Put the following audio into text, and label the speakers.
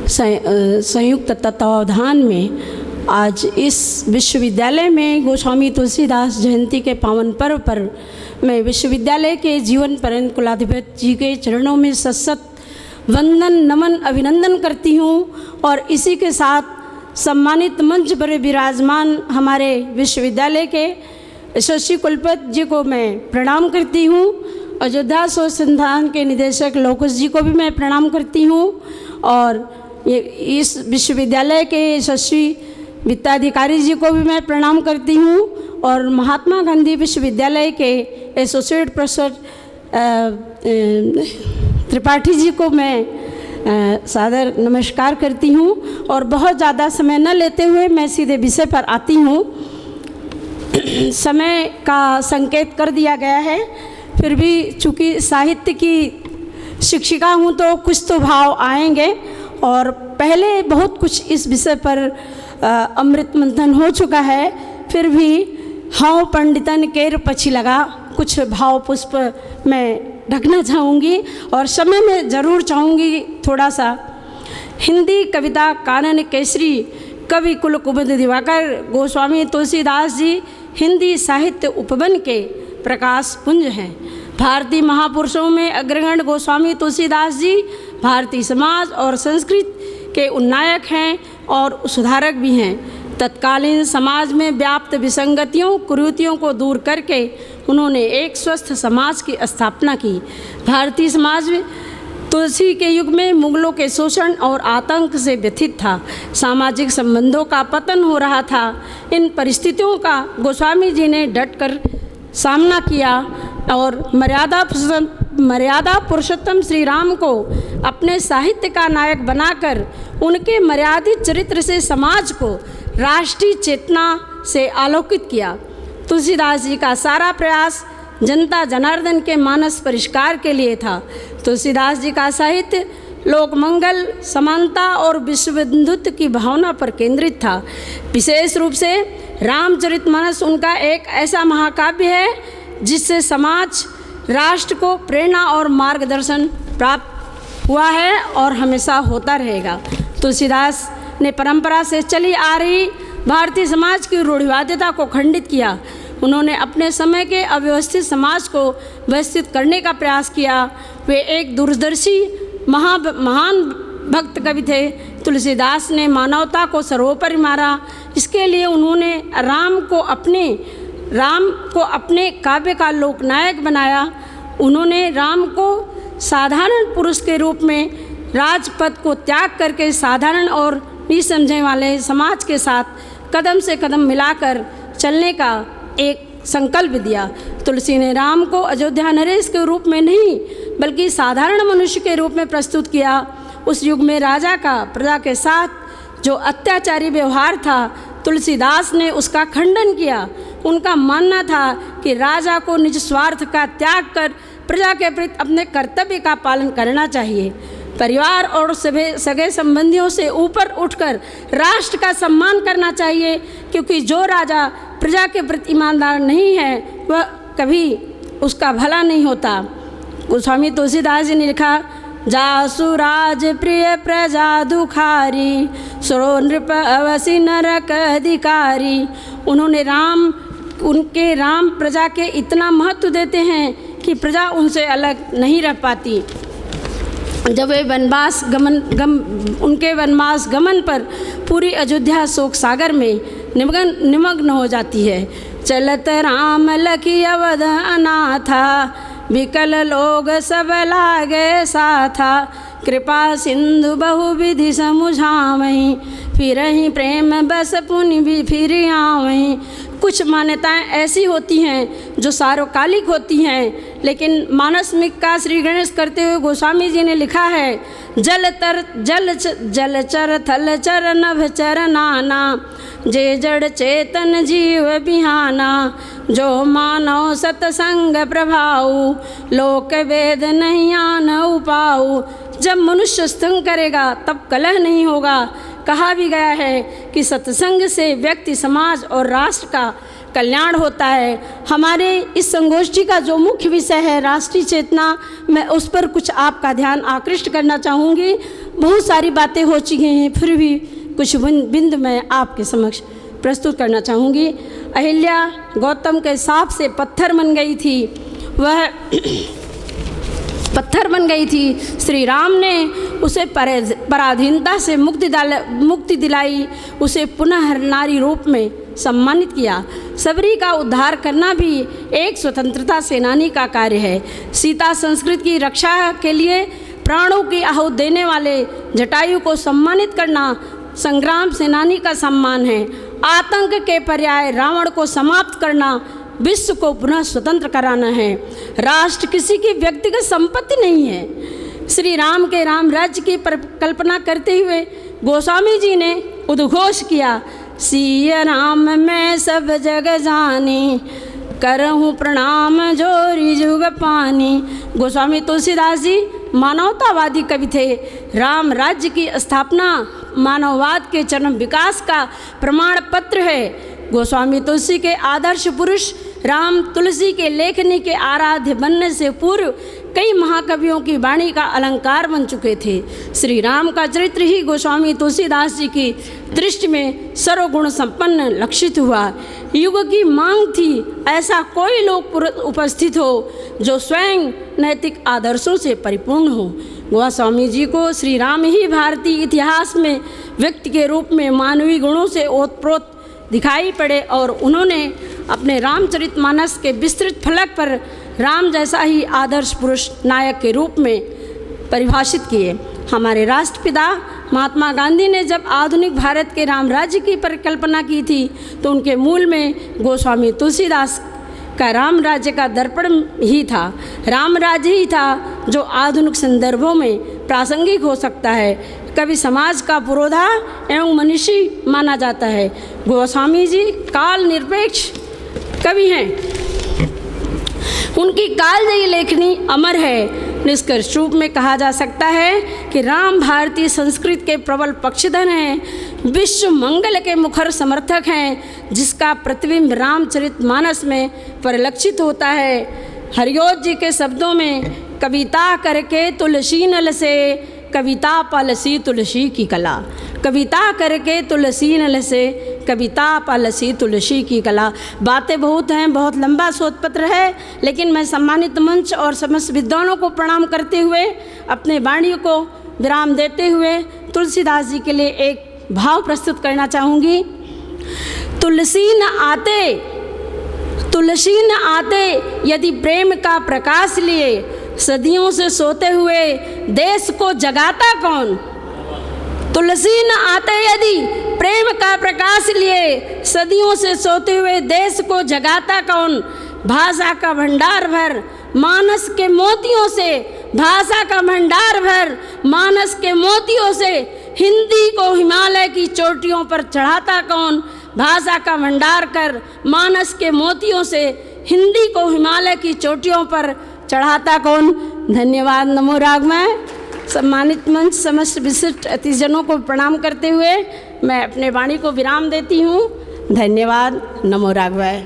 Speaker 1: संयुक्त तत्वावधान में आज इस विश्वविद्यालय में गोस्वामी तुलसीदास जयंती के पावन पर्व पर मैं विश्वविद्यालय के जीवन पर्यंत कुलाधिपति जी के चरणों में सत वंदन नमन अभिनंदन करती हूँ और इसी के साथ सम्मानित मंच पर विराजमान हमारे विश्वविद्यालय के यशस्वी कुलपति जी को मैं प्रणाम करती हूँ। अयोध्या शोध संस्थान के निदेशक लोकेश जी को भी मैं प्रणाम करती हूँ और ये इस विश्वविद्यालय के यशस्वी वित्ताधिकारी जी को भी मैं प्रणाम करती हूँ और महात्मा गांधी विश्वविद्यालय के एसोसिएट प्रोफेसर त्रिपाठी जी को मैं सादर नमस्कार करती हूँ और बहुत ज़्यादा समय न लेते हुए मैं सीधे विषय पर आती हूँ। समय का संकेत कर दिया गया है, फिर भी चूँकि साहित्य की शिक्षिका हूँ तो कुछ तो भाव आएंगे और पहले बहुत कुछ इस विषय पर अमृत मंथन हो चुका है, फिर भी हाव पंडितन केर पछी लगा कुछ भाव पुष्प मैं ढकना चाहूँगी और समय में ज़रूर चाहूँगी थोड़ा सा। हिंदी कविता कानन केसरी कवि कुल कुमुद दिवाकर गोस्वामी तुलसीदास जी हिंदी साहित्य उपवन के प्रकाश पुंज हैं। भारतीय महापुरुषों में अग्रगण्य गोस्वामी तुलसीदास जी भारतीय समाज और संस्कृति के उन्नायक हैं और सुधारक भी हैं। तत्कालीन समाज में व्याप्त विसंगतियों कुरीतियों को दूर करके उन्होंने एक स्वस्थ समाज की स्थापना की। भारतीय समाज में तुलसी के युग में मुगलों के शोषण और आतंक से व्यथित था। सामाजिक संबंधों का पतन हो रहा था। इन परिस्थितियों का गोस्वामी जी ने डटकर सामना किया और मर्यादा पुरुषोत्तम श्री राम को अपने साहित्य का नायक बनाकर उनके मर्यादित चरित्र से समाज को राष्ट्रीय चेतना से आलोकित किया। तुलसीदास जी का सारा प्रयास जनता जनार्दन के मानस परिष्कार के लिए था। तुलसीदास जी का साहित्य लोक मंगल, समानता और विश्वबंधुत्व की भावना पर केंद्रित था। विशेष रूप से रामचरितमानस उनका एक ऐसा महाकाव्य है जिससे समाज राष्ट्र को प्रेरणा और मार्गदर्शन प्राप्त हुआ है और हमेशा होता रहेगा। तुलसीदास ने परंपरा से चली आ रही भारतीय समाज की रूढ़िवादिता को खंडित किया। उन्होंने अपने समय के अव्यवस्थित समाज को व्यवस्थित करने का प्रयास किया। वे एक दूरदर्शी महान भक्त कवि थे। तुलसीदास ने मानवता को सर्वोपरि मारा। इसके लिए उन्होंने राम को अपने काव्य का लोकनायक बनाया। उन्होंने राम को साधारण पुरुष के रूप में राजपद को त्याग करके साधारण और निसमझने वाले समाज के साथ कदम से कदम मिलाकर चलने का एक संकल्प दिया। तुलसी ने राम को अयोध्या नरेश के रूप में नहीं बल्कि साधारण मनुष्य के रूप में प्रस्तुत किया। उस युग में राजा का प्रजा के साथ जो अत्याचारी व्यवहार था, तुलसीदास ने उसका खंडन किया। उनका मानना था कि राजा को निज स्वार्थ का त्याग कर प्रजा के प्रति अपने कर्तव्य का पालन करना चाहिए। परिवार और सगे संबंधियों से ऊपर उठकर राष्ट्र का सम्मान करना चाहिए, क्योंकि जो राजा प्रजा के प्रति ईमानदार नहीं है वह कभी उसका भला नहीं होता। गोस्वामी तुलसीदास जी ने लिखा, जासु राज प्रिय प्रजा दुखारी, सुरो नृप अवसि नरक अधिकारी। उन्होंने उनके राम प्रजा के इतना महत्व देते हैं कि प्रजा उनसे अलग नहीं रह पाती। जब वे उनके वनवास गमन पर पूरी अयोध्या शोक सागर में निमग्न हो जाती है। चलत राम लखी अवध अनाथा, विकल लोग सब लागे साथा। कृपा सिंधु बहुविधि समुझावहीं, फिरहि प्रेम बस पुनि भी फिर आवहीं। कुछ मान्यताएं ऐसी होती हैं जो सार्वकालिक होती हैं, लेकिन मानसमिक का श्री गणेश करते हुए गोस्वामी जी ने लिखा है, जलचर थलचर नभचर नाना, जे जड़ चेतन जीव बिहाना। जो मानव सतसंग प्रभाऊ, लोक वेद नहीं आन उपाऊ। जब मनुष्य सत्संग करेगा तब कलह नहीं होगा। कहा भी गया है कि सत्संग से व्यक्ति समाज और राष्ट्र का कल्याण होता है। हमारे इस संगोष्ठी का जो मुख्य विषय है राष्ट्रीय चेतना, मैं उस पर कुछ आपका ध्यान आकृष्ट करना चाहूँगी। बहुत सारी बातें हो चुकी हैं, फिर भी कुछ बिंदु मैं आपके समक्ष प्रस्तुत करना चाहूँगी। अहिल्या गौतम के सांप से पत्थर बन गई थी, वह पत्थर बन गई थी। श्री राम ने उसे पराधीनता से मुक्ति दिलाई, उसे पुनः नारी रूप में सम्मानित किया। सबरी का उद्धार करना भी एक स्वतंत्रता सेनानी का कार्य है। सीता संस्कृति की रक्षा के लिए प्राणों की आहुति देने वाले जटायु को सम्मानित करना संग्राम सेनानी का सम्मान है। आतंक के पर्याय रावण को समाप्त करना विश्व को पुनः स्वतंत्र कराना है। राष्ट्र किसी की व्यक्तिगत संपत्ति नहीं है। श्री राम के राम राज्य की कल्पना करते हुए गोस्वामी जी ने उद्घोष किया, सिया राम मैं सब जग जानी, करहूँ प्रणाम जोरी जुग पानी। गोस्वामी तुलसीदास जी मानवतावादी कवि थे। राम राज्य की स्थापना मानववाद के चरम विकास का प्रमाण पत्र है। गोस्वामी तुलसी के आदर्श पुरुष राम तुलसी के लेखनी के आराध्य बनने से पूर्व कई महाकवियों की वाणी का अलंकार बन चुके थे। श्री राम का चरित्र ही गोस्वामी तुलसीदास जी की दृष्टि में सर्वगुण संपन्न लक्षित हुआ। युग की मांग थी ऐसा कोई लोक उपस्थित हो जो स्वयं नैतिक आदर्शों से परिपूर्ण हो। गोस्वामी जी को श्री राम ही भारतीय इतिहास में व्यक्ति के रूप में मानवीय गुणों से ओतप्रोत दिखाई पड़े और उन्होंने अपने रामचरितमानस के विस्तृत फलक पर राम जैसा ही आदर्श पुरुष नायक के रूप में परिभाषित किए। हमारे राष्ट्रपिता महात्मा गांधी ने जब आधुनिक भारत के राम राज्य की परिकल्पना की थी तो उनके मूल में गोस्वामी तुलसीदास का राम राज्य का दर्पण ही था। राम राज्य ही था जो आधुनिक संदर्भों में प्रासंगिक हो सकता है। कवि समाज का पुरोधा एवं मनीषी माना जाता है। गोस्वामी जी काल निरपेक्ष कवि हैं। उनकी कालजयी लेखनी अमर है। निष्कर्ष रूप में कहा जा सकता है कि राम भारतीय संस्कृति के प्रबल पक्षधर हैं, विश्व मंगल के मुखर समर्थक हैं, जिसका प्रतिबिंब रामचरितमानस में परिलक्षित होता है। हरिओत जी के शब्दों में कविता करके तुलसी नल से कविता पालसी तुलसी की कला, कविता करके तुलसी नल से कविता पालसी तुलसी की कला। बातें बहुत हैं, बहुत लंबा शोध पत्र है, लेकिन मैं सम्मानित मंच और समस्त विद्वानों को प्रणाम करते हुए अपने वाणी को विराम देते हुए तुलसीदास जी के लिए एक भाव प्रस्तुत करना चाहूँगी। तुलसी न आते यदि प्रेम का प्रकाश लिए, सदियों से सोते हुए देश को जगाता कौन। तुलसी न आते यदि प्रेम का प्रकाश लिए, सदियों से सोते हुए देश को जगाता कौन। भाषा का भंडार भर मानस के मोतियों से, भाषा का भंडार भर मानस के मोतियों से, हिंदी को हिमालय की चोटियों पर चढ़ाता कौन। भाषा का भंडार कर मानस के मोतियों से, हिंदी को हिमालय की चोटियों पर चढ़ाता कौन। धन्यवाद। नमो राघवाय। सम्मानित मंच समस्त विशिष्ट अतिथिजनों को प्रणाम करते हुए मैं अपने वाणी को विराम देती हूँ। धन्यवाद। नमो राघवाय।